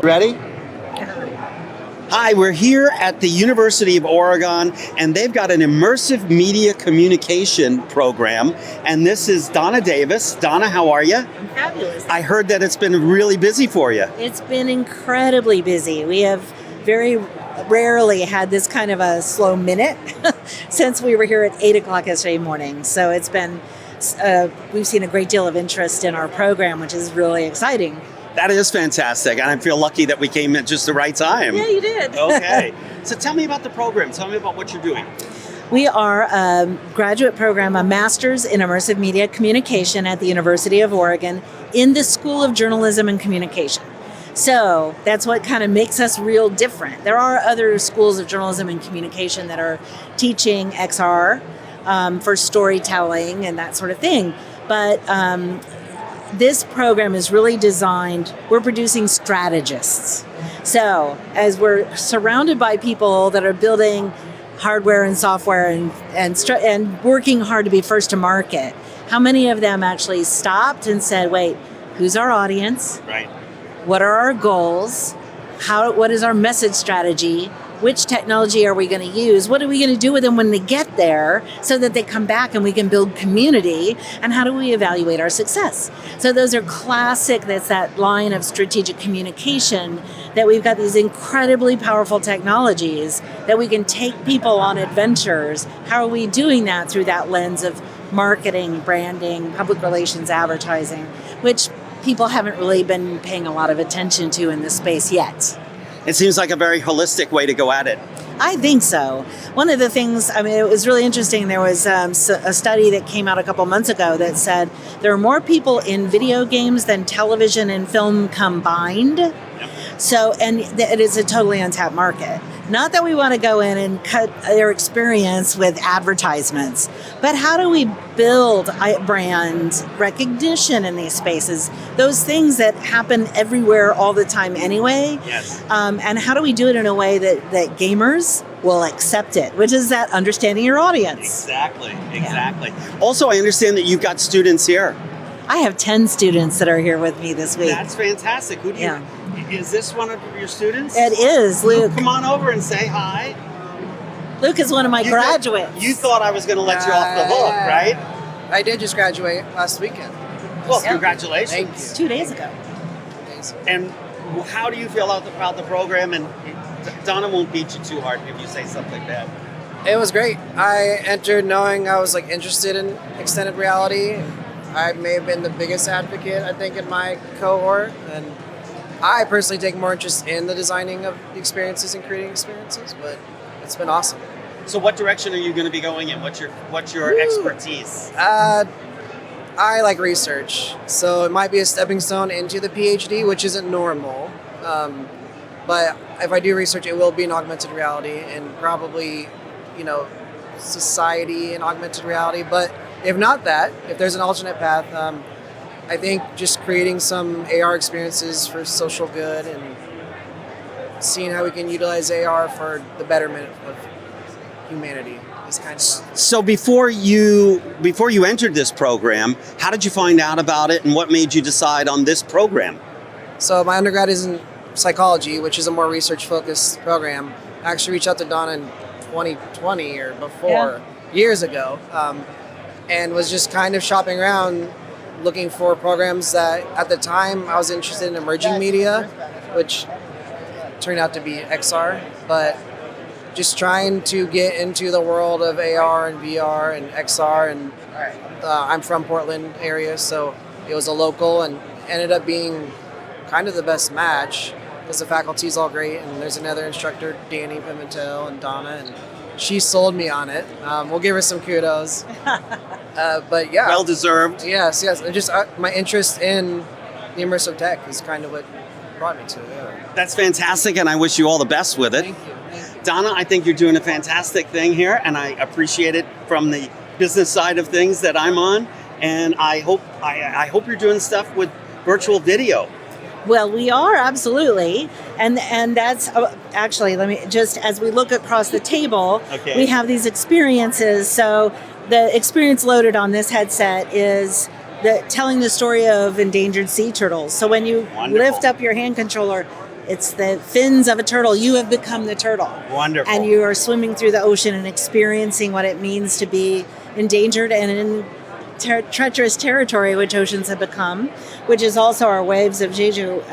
Ready? Hi, we're here at the University of Oregon, and they've got an immersive media communication program. And this is Donna Davis. Donna, how are you? I'm fabulous. I heard that it's been really busy for you. It's been incredibly busy. We have very rarely had this kind of a slow minute since we were here at 8 o'clock yesterday morning. So it's been, we've seen a great deal of interest in our program, which is really exciting. That is fantastic, and I feel lucky that we came at just the right time. Yeah, you did. Okay. So tell me about the program. Tell me about what you're doing. We are a graduate program, a master's in immersive media communication at the University of Oregon in the School of Journalism and Communication. So that's what kind of makes us real different. There are other schools of journalism and communication that are teaching XR for storytelling and that sort of thing. But this program is really designed, we're producing strategists. So as we're surrounded by people that are building hardware and software and working hard to be first to market, how many of them actually stopped and said, wait, who's our audience? Right. What are our goals? What is our message strategy? Which technology are we going to use? What are we going to do with them when they get there so that they come back and we can build community? And how do we evaluate our success? So those are classic, that's that line of strategic communication, that we've got these incredibly powerful technologies that we can take people on adventures. How are we doing that through that lens of marketing, branding, public relations, advertising, which people haven't really been paying a lot of attention to in this space yet. It seems like a very holistic way to go at it. I think so. One of the things, it was really interesting. There was a study that came out a couple months ago that said there are more people in video games than television and film combined. Yep. So, and it is a totally untapped market. Not that we want to go in and cut their experience with advertisements, but how do we build brand recognition in these spaces? Those things that happen everywhere all the time anyway. Yes. And how do we do it in a way that gamers will accept it, which is that understanding your audience. Exactly. Yeah. Also, I understand that you've got students here. I have 10 students that are here with me this week. That's fantastic. Who do you? Is this one of your students? It is, Luke. Come on over and say hi. Luke is one of my graduates. You thought I was going to let you off the hook, right? I did just graduate last weekend. Well, congratulations. Thank you. 2 days ago. And how do you feel about the program? And Donna won't beat you too hard if you say something bad. It was great. I entered knowing I was interested in extended reality. I may have been the biggest advocate, I think, in my cohort. And I personally take more interest in the designing of the experiences and creating experiences, but it's been awesome. So what direction are you going to be going in? What's your expertise? I like research, so it might be a stepping stone into the PhD, which isn't normal. But if I do research, it will be in augmented reality and probably, society in augmented reality. But if not that, if there's an alternate path, I think just creating some AR experiences for social good and seeing how we can utilize AR for the betterment of humanity is kind of... So before you entered this program, how did you find out about it and what made you decide on this program? So my undergrad is in psychology, which is a more research-focused program. I actually reached out to Donna in 2020 or before, years ago, and was just kind of shopping around looking for programs that at the time I was interested in emerging media, which turned out to be XR, but just trying to get into the world of AR and VR and XR. And I'm from Portland area, so it was a local and ended up being kind of the best match because the faculty's all great. And there's another instructor, Danny Pimentel, and Donna, and she sold me on it. We'll give her some kudos. But yeah. Well deserved. Yes. And just my interest in the immersive tech is kind of what brought me to it. Yeah. That's fantastic, and I wish you all the best with it. Thank you. Donna, I think you're doing a fantastic thing here, and I appreciate it from the business side of things that I'm on. And I hope you're doing stuff with virtual video. Well, we are, absolutely. And that's actually, let me just, as we look across the table, we have these experiences. So the experience loaded on this headset is telling the story of endangered sea turtles. So when you lift up your hand controller, It's the fins of a turtle. You have become the turtle. Wonderful. And you are swimming through the ocean and experiencing what it means to be endangered and in treacherous territory, which oceans have become, which is also our waves of Jeju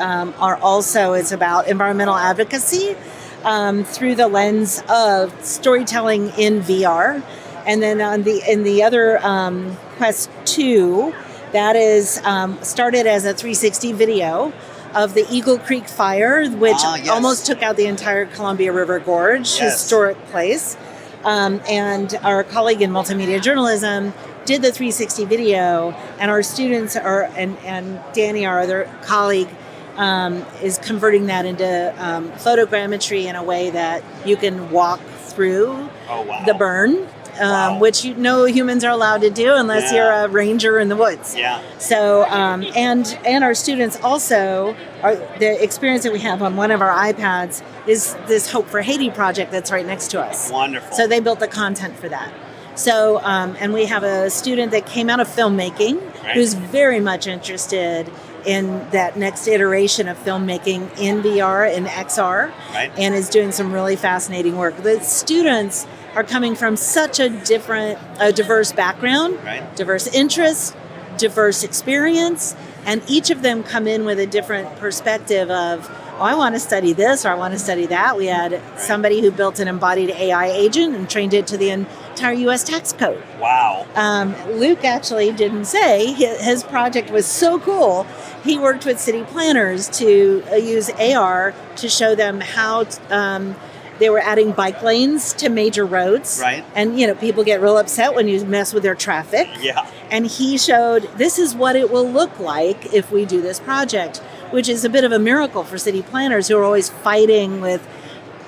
it's about environmental advocacy through the lens of storytelling in VR. And then in the other Quest 2, that is started as a 360 video of the Eagle Creek fire, which almost took out the entire Columbia River Gorge, historic place. And our colleague in multimedia journalism did the 360 video, and our students and Danny, our other colleague, is converting that into photogrammetry in a way that you can walk through the burn. Which humans are allowed to do unless you're a ranger in the woods. Yeah. So, and our students also, the experience that we have on one of our iPads is this Hope for Haiti project that's right next to us. Wonderful. So they built the content for that. So, and we have a student that came out of filmmaking who's very much interested in that next iteration of filmmaking in VR and XR, and is doing some really fascinating work. The students are coming from such a diverse background, diverse interests, diverse experience, and each of them come in with a different perspective of, I want to study this or I want to study that. We had somebody who built an embodied AI agent and trained it to the entire U.S. tax code. Wow. Luke actually didn't say his project was so cool. He worked with city planners to use AR to show them how they were adding bike lanes to major roads. Right. And, people get real upset when you mess with their traffic. Yeah. And he showed this is what it will look like if we do this project, which is a bit of a miracle for city planners who are always fighting with,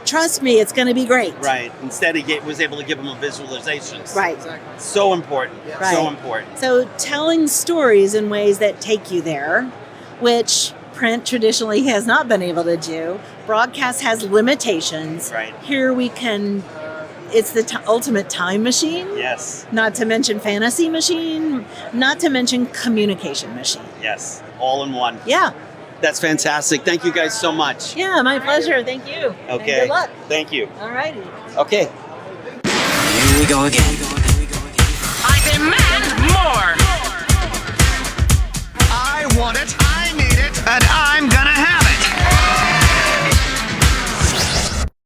trust me, it's going to be great. Right. Instead, he was able to give them a visualization. Right. Exactly. So important. Yeah. Right. So important. So telling stories in ways that take you there, which print traditionally has not been able to do. Broadcast has limitations. Right. Here we can, it's the ultimate time machine. Yes. Not to mention fantasy machine, not to mention communication machine. Yes. All in one. Yeah. That's fantastic. Thank you guys so much. Yeah, my pleasure. Thank you. Okay. And good luck. Thank you. All righty. Okay. Here we go again. I demand more. I want it, I need it, and I'm gonna have